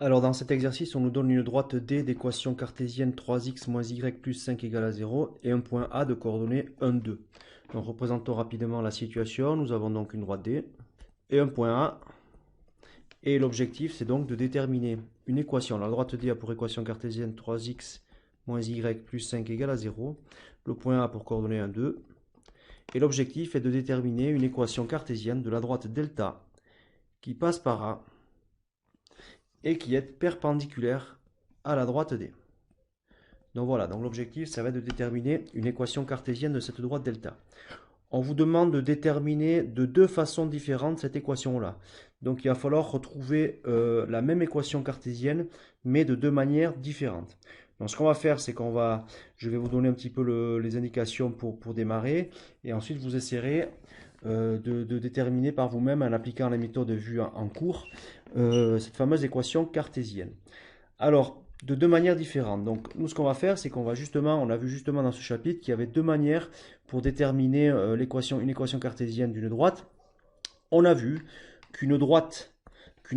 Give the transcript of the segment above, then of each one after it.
Alors dans cet exercice, on nous donne une droite D d'équation cartésienne 3x moins y plus 5 égale à 0 et un point A de coordonnées 1, 2. Donc représentons rapidement la situation. Nous avons donc une droite D et un point A. Et l'objectif, c'est donc de déterminer une équation. La droite D a pour équation cartésienne 3x moins y plus 5 égale à 0. Le point A pour coordonnées 1, 2. Et l'objectif est de déterminer une équation cartésienne de la droite delta qui passe par A et qui est perpendiculaire à la droite D. Donc voilà, donc l'objectif, ça va être de déterminer une équation cartésienne de cette droite delta. On vous demande de déterminer de deux façons différentes cette équation-là. Donc il va falloir retrouver la même équation cartésienne, mais de deux manières différentes. Donc ce qu'on va faire, c'est je vais vous donner un petit peu les indications pour démarrer, et ensuite vous essaierez de déterminer par vous-même, en appliquant la méthode vue en cours, cette fameuse équation cartésienne. Alors, de deux manières différentes. Donc, nous, ce qu'on va faire, c'est qu'on va justement, on a vu justement dans ce chapitre qu'il y avait deux manières pour déterminer une équation cartésienne d'une droite. On a vu qu'une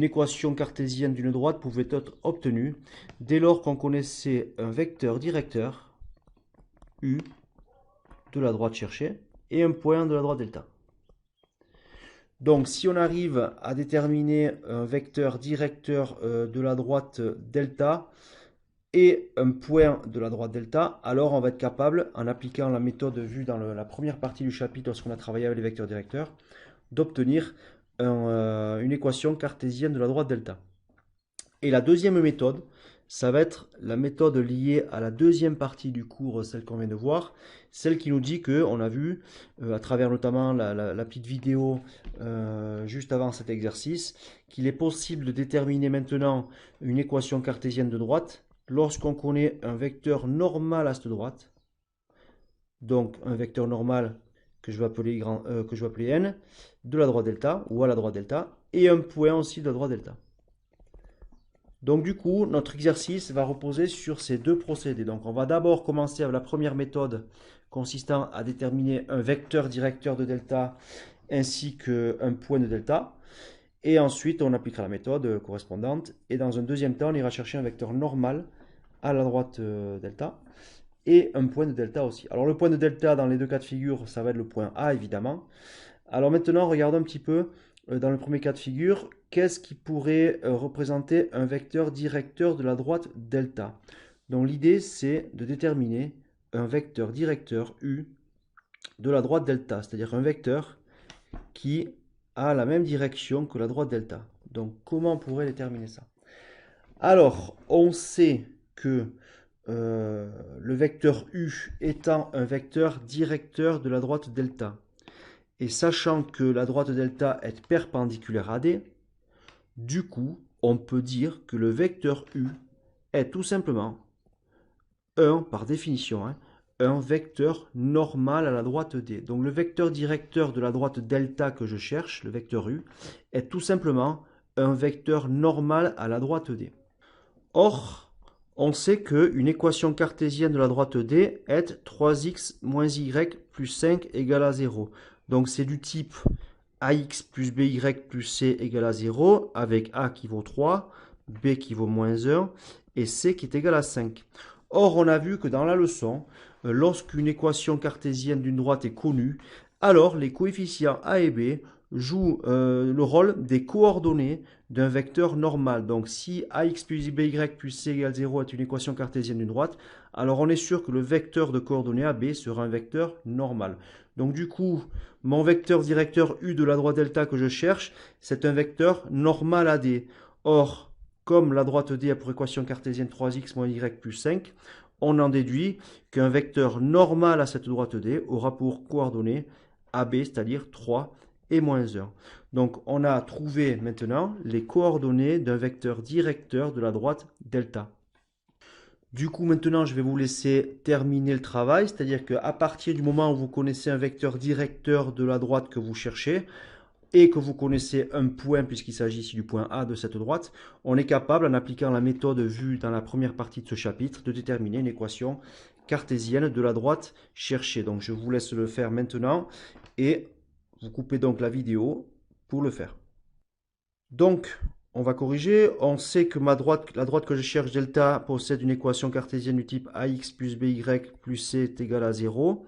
équation cartésienne d'une droite pouvait être obtenue dès lors qu'on connaissait un vecteur directeur, U, de la droite cherchée, et un point de la droite delta. Donc, si on arrive à déterminer un vecteur directeur de la droite delta, et un point de la droite delta, alors on va être capable, en appliquant la méthode vue dans la première partie du chapitre lorsqu'on a travaillé avec les vecteurs directeurs, d'obtenir une équation cartésienne de la droite delta. Et la deuxième méthode, ça va être la méthode liée à la deuxième partie du cours, celle qu'on vient de voir, celle qui nous dit que, on a vu, à travers notamment la petite vidéo juste avant cet exercice, qu'il est possible de déterminer maintenant une équation cartésienne de droite lorsqu'on connaît un vecteur normal à cette droite, donc un vecteur normal que je vais appeler n, de la droite delta, ou à la droite delta, et un point aussi de la droite delta. Donc du coup, notre exercice va reposer sur ces deux procédés. Donc on va d'abord commencer avec la première méthode consistant à déterminer un vecteur directeur de delta ainsi qu'un point de delta. Et ensuite, on appliquera la méthode correspondante. Et dans un deuxième temps, on ira chercher un vecteur normal à la droite delta et un point de delta aussi. Alors le point de delta dans les deux cas de figure, ça va être le point A évidemment. Alors maintenant, regardons un petit peu dans le premier cas de figure, qu'est-ce qui pourrait représenter un vecteur directeur de la droite delta. Donc l'idée, c'est de déterminer un vecteur directeur U de la droite delta, c'est-à-dire un vecteur qui a la même direction que la droite delta. Donc comment on pourrait déterminer ça? Alors, on sait que le vecteur U étant un vecteur directeur de la droite delta, et sachant que la droite delta est perpendiculaire à D, du coup, on peut dire que le vecteur U est tout simplement par définition, un vecteur normal à la droite D. Donc le vecteur directeur de la droite delta que je cherche, le vecteur U, est tout simplement un vecteur normal à la droite D. Or, on sait qu'une équation cartésienne de la droite D est 3x moins y plus 5 égale à 0. Donc c'est du type ax plus by plus c égale à 0, avec a qui vaut 3, b qui vaut moins 1, et c qui est égal à 5. Or, on a vu que dans la leçon, lorsqu'une équation cartésienne d'une droite est connue, alors les coefficients a et b jouent le rôle des coordonnées d'un vecteur normal. Donc si ax plus by plus c égale 0 est une équation cartésienne d'une droite, alors on est sûr que le vecteur de coordonnées AB sera un vecteur normal. Donc du coup, mon vecteur directeur U de la droite delta que je cherche, c'est un vecteur normal AD. Or, comme la droite D a pour équation cartésienne 3x moins y plus 5, on en déduit qu'un vecteur normal à cette droite D aura pour coordonnées AB, c'est-à-dire 3 et moins 1. Donc on a trouvé maintenant les coordonnées d'un vecteur directeur de la droite delta. Du coup, maintenant, je vais vous laisser terminer le travail, c'est-à-dire qu'à partir du moment où vous connaissez un vecteur directeur de la droite que vous cherchez, et que vous connaissez un point, puisqu'il s'agit ici du point A de cette droite, on est capable, en appliquant la méthode vue dans la première partie de ce chapitre, de déterminer une équation cartésienne de la droite cherchée. Donc je vous laisse le faire maintenant, et vous coupez donc la vidéo pour le faire. Donc, on va corriger. On sait que la droite que je cherche, delta, possède une équation cartésienne du type ax plus by plus c est égal à 0.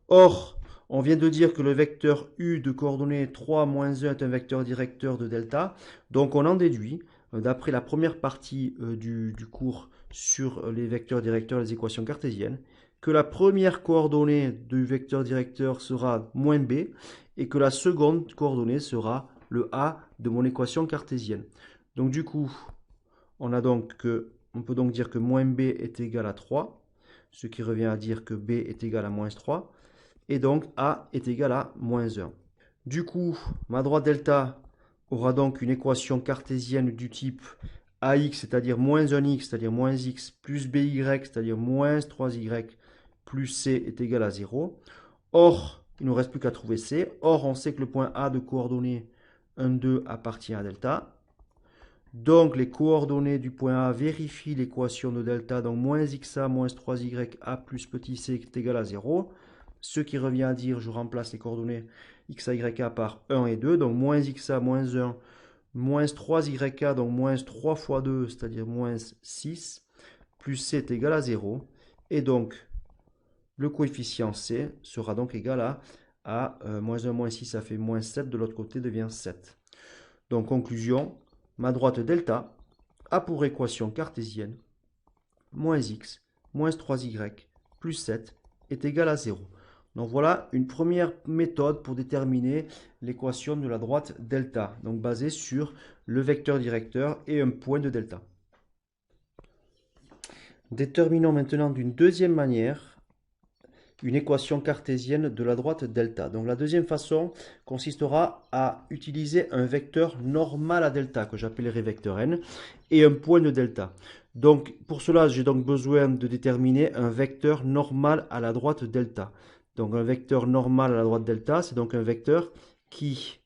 Or, on vient de dire que le vecteur u de coordonnées 3, moins 1 est un vecteur directeur de delta. Donc, on en déduit, d'après la première partie du cours sur les vecteurs directeurs, les équations cartésiennes, que la première coordonnée du vecteur directeur sera moins b et que la seconde coordonnée sera le a de mon équation cartésienne. Donc du coup, on peut donc dire que moins b est égal à 3, ce qui revient à dire que b est égal à moins 3, et donc a est égal à moins 1. Du coup, ma droite delta aura donc une équation cartésienne du type ax, c'est-à-dire moins 1x, c'est-à-dire moins x, plus by, c'est-à-dire moins 3y, plus c est égal à 0. Or, il ne nous reste plus qu'à trouver c. Or, on sait que le point A de coordonnées 1, 2 appartient à delta. Donc, les coordonnées du point A vérifient l'équation de delta. Donc, moins xa moins 3ya plus petit c est égal à 0. Ce qui revient à dire, je remplace les coordonnées xa par 1 et 2. Donc, moins xa moins 1, moins 3ya, donc moins 3 fois 2, c'est-à-dire moins 6, plus c est égal à 0. Et donc, le coefficient c sera donc égal à moins 1, moins 6, ça fait moins 7. De l'autre côté, devient 7. Donc, conclusion, ma droite delta a pour équation cartésienne moins x, moins 3y, plus 7 est égal à 0. Donc voilà une première méthode pour déterminer l'équation de la droite delta, donc basée sur le vecteur directeur et un point de delta. Déterminons maintenant d'une deuxième manière une équation cartésienne de la droite delta. Donc la deuxième façon consistera à utiliser un vecteur normal à delta, que j'appellerai vecteur n, et un point de delta. Donc pour cela, j'ai donc besoin de déterminer un vecteur normal à la droite delta. Donc un vecteur normal à la droite delta, c'est donc un vecteur qui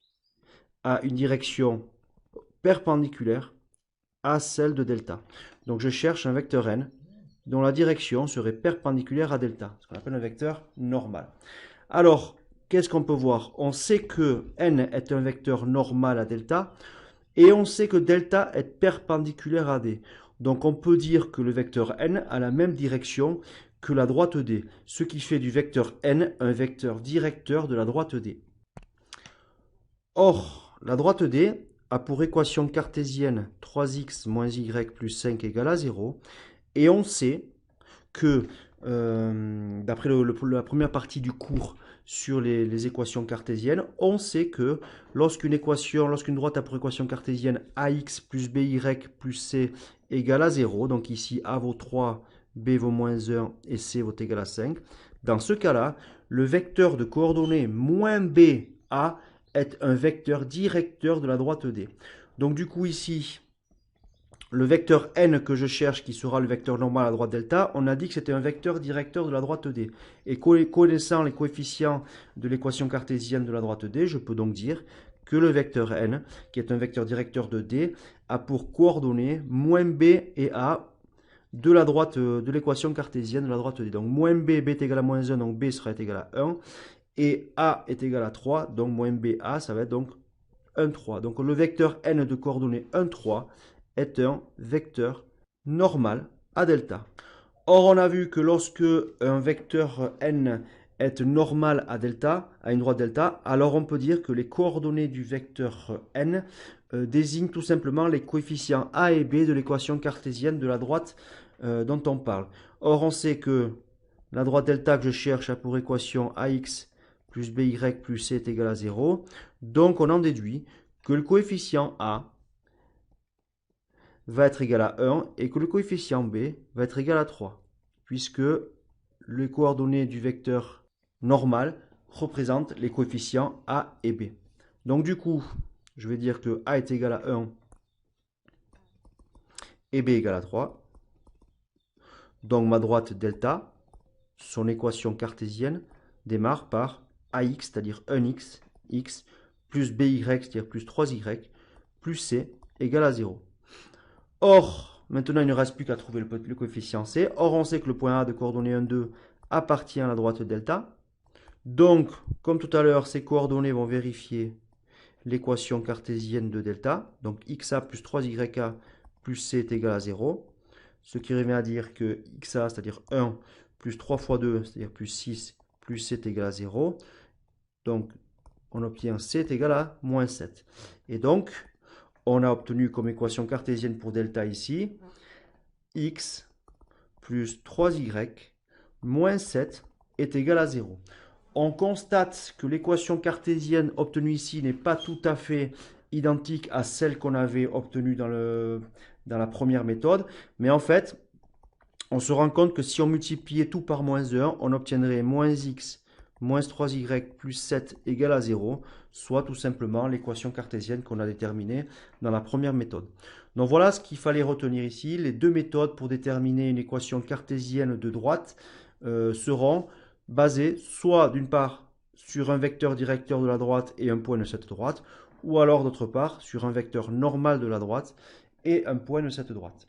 a une direction perpendiculaire à celle de delta. Donc je cherche un vecteur n dont la direction serait perpendiculaire à delta, ce qu'on appelle un vecteur normal. Alors, qu'est-ce qu'on peut voir? On sait que n est un vecteur normal à delta, et on sait que delta est perpendiculaire à d. Donc on peut dire que le vecteur n a la même direction que la droite d, ce qui fait du vecteur n un vecteur directeur de la droite d. Or, la droite d a pour équation cartésienne 3x moins y plus 5 égale à 0, et on sait que, d'après la première partie du cours sur les équations cartésiennes, on sait que lorsqu'une droite a pour équation cartésienne ax plus by plus c égale à 0, donc ici a vaut 3, b vaut moins 1 et c vaut égal à 5, dans ce cas-là, le vecteur de coordonnées moins b, a, est un vecteur directeur de la droite d. Donc du coup ici, le vecteur n que je cherche, qui sera le vecteur normal à droite delta, on a dit que c'était un vecteur directeur de la droite d. Et connaissant les coefficients de l'équation cartésienne de la droite d, je peux donc dire que le vecteur n, qui est un vecteur directeur de d, a pour coordonnées moins b et a de l'équation cartésienne de la droite d. Donc moins b, b est égal à moins 1, donc b sera égal à 1. Et a est égal à 3, donc moins b, a, ça va être donc 1, 3. Donc le vecteur n de coordonnées 1, 3 est un vecteur normal à delta. Or, on a vu que lorsque un vecteur n est normal à delta, à une droite delta, alors on peut dire que les coordonnées du vecteur n désignent tout simplement les coefficients a et b de l'équation cartésienne de la droite dont on parle. Or, on sait que la droite delta que je cherche a pour équation ax plus by plus c est égal à 0. Donc, on en déduit que le coefficient a va être égal à 1 et que le coefficient b va être égal à 3, puisque les coordonnées du vecteur normal représentent les coefficients a et b. Donc du coup, je vais dire que a est égal à 1 et b égale à 3. Donc ma droite delta, son équation cartésienne, démarre par ax, c'est-à-dire 1x, x, plus by, c'est-à-dire plus 3y, plus c égale à 0. Or, maintenant, il ne reste plus qu'à trouver le coefficient c. Or, on sait que le point A de coordonnées 1, 2 appartient à la droite delta. Donc, comme tout à l'heure, ces coordonnées vont vérifier l'équation cartésienne de delta. Donc xa plus 3ya plus c est égal à 0. Ce qui revient à dire que xa, c'est-à-dire 1, plus 3 fois 2, c'est-à-dire plus 6, plus c est égal à 0. Donc on obtient c est égal à moins 7. Et donc, on a obtenu comme équation cartésienne pour delta ici, x plus 3y moins 7 est égal à 0. On constate que l'équation cartésienne obtenue ici n'est pas tout à fait identique à celle qu'on avait obtenue dans la première méthode, mais en fait, on se rend compte que si on multipliait tout par moins 1, on obtiendrait moins x moins 3y plus 7 égale à 0, soit tout simplement l'équation cartésienne qu'on a déterminée dans la première méthode. Donc voilà ce qu'il fallait retenir ici. Les deux méthodes pour déterminer une équation cartésienne de droite seront basées soit d'une part sur un vecteur directeur de la droite et un point de cette droite, ou alors d'autre part sur un vecteur normal de la droite et un point de cette droite.